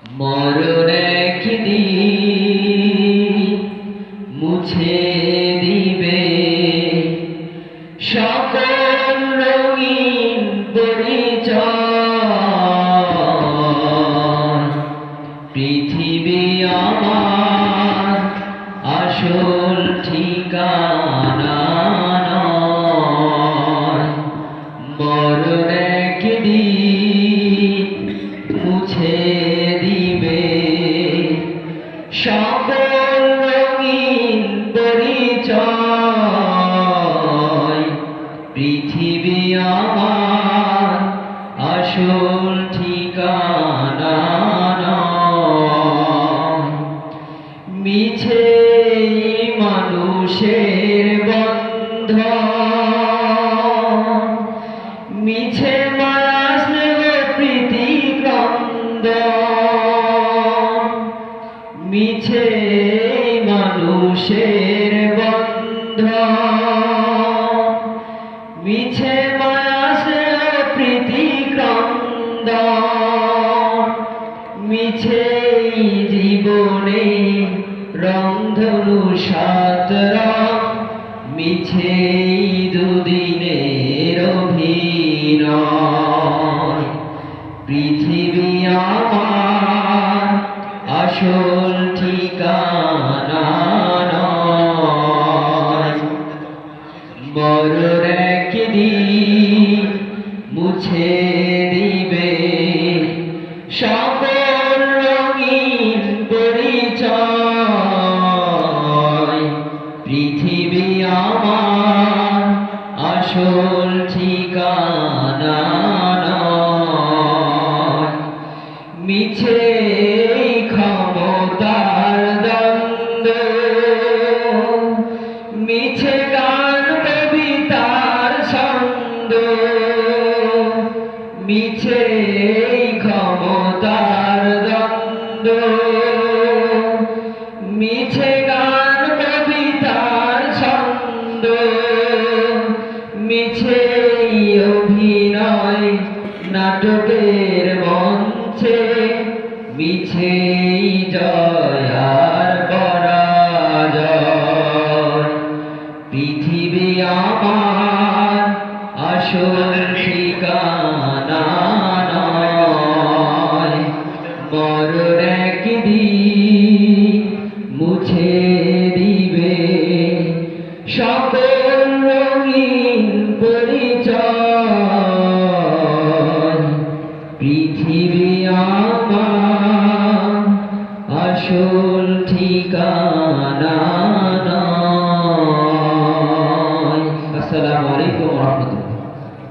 মরণ একদিন মুছে দিবে সকল রঙিন পরিচয়। পৃথিবী আমার আসল ঠিকানা নয়। মরণ একদিন মুছে দিবে সকল রঙিন পরিচয়। পৃথিবী আমার আসল ঠিকানা নয়। মিছে মানুষের বন্ধন, মিছে মায়া স্নেহ প্রীতি ক্রন্দন। মিছে মানুষের বন্ধন, মিছে মায়া স্নেহ প্রীতি ক্রন্দন। মিছে জীবনে রংধনু সাত রং, মিছে দুদিনের অভিনয়। পৃথিবী আমার আসল ঠিকানা নয়। মরণ একদিন মুছে দিবে সকল রঙিন পরিচয়। পৃথিবী আমার আসল ঠিকানা নয়। মিছে ক্ষমতার দ্বন্দ্ব, মিছে গান কবিতার ছন্দ। মিছে ক্ষমতার দ্বন্দ্ব, মিছে গান কবিতার ছন্দ। মিছে অভিনয় নাটকের মঞ্চে, মিছে জয় আর পরাজয়। পৃথিবী আমার আসল ঠিকানা নয়। মরণ একদিন মুছে দিবে সকল রঙিন পরিচয়। পৃথিবী আমার আসল ঠিকানা নয়। আসসালামু আলাইকুম ওয়া রাহমাতুল্লাহ।